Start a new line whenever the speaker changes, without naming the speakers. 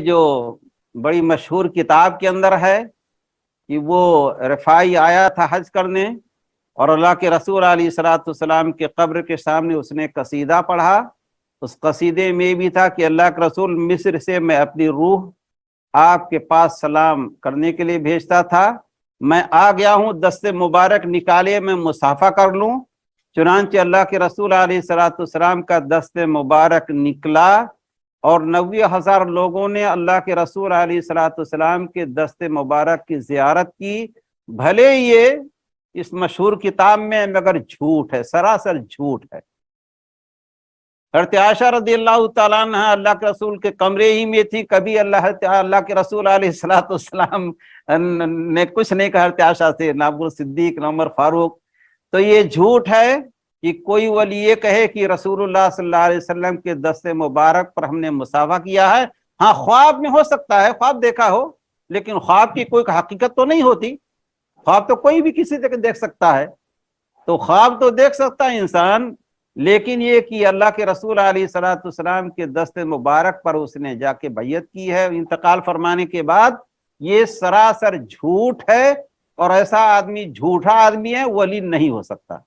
جو بڑی مشہور کتاب کے اندر ہے کہ وہ رفاعی آیا تھا حج کرنے، اور اللہ کے رسول علیہ الصلوۃ والسلام کے قبر کے سامنے اس نے قصیدہ پڑھا۔ اس قصیدے میں بھی تھا کہ اللہ کے رسول، مصر سے میں اپنی روح آپ کے پاس سلام کرنے کے لیے بھیجتا تھا، میں آ گیا ہوں، دست مبارک نکالے میں مصافحہ کر لوں۔ چنانچہ اللہ کے رسول علیہ الصلوۃ والسلام کا دست مبارک نکلا، اور 90,000 لوگوں نے اللہ کے رسول علیہ الصلوۃ والسلام کے دست مبارک کی زیارت کی۔ بھلے یہ اس مشہور کتاب میں مگر جھوٹ ہے، سراسر جھوٹ ہے۔ حضرت عائشہ رضی اللہ تعالیٰ عنہ اللہ کے رسول کے کمرے ہی میں تھی، کبھی اللہ کے رسول علیہ الصلوۃ والسلام نے کچھ نہیں کہا حضرت عائشہ سے، نہ ابو صدیق نہ عمر فاروق۔ تو یہ جھوٹ ہے کہ کوئی ولی یہ کہے کہ رسول اللہ صلی اللہ علیہ وسلم کے دست مبارک پر ہم نے مصافحہ کیا ہے۔ ہاں، خواب میں ہو سکتا ہے، خواب دیکھا ہو، لیکن خواب کی کوئی حقیقت تو نہیں ہوتی۔ خواب تو کوئی بھی کسی سے دیکھ سکتا ہے، تو خواب تو دیکھ سکتا ہے انسان، لیکن یہ کہ اللہ کے رسول علیہ الصلوۃ والسلام کے دست مبارک پر اس نے جا کے بیعت کی ہے انتقال فرمانے کے بعد، یہ سراسر جھوٹ ہے، اور ایسا آدمی جھوٹا آدمی ہے، ولی نہیں ہو سکتا۔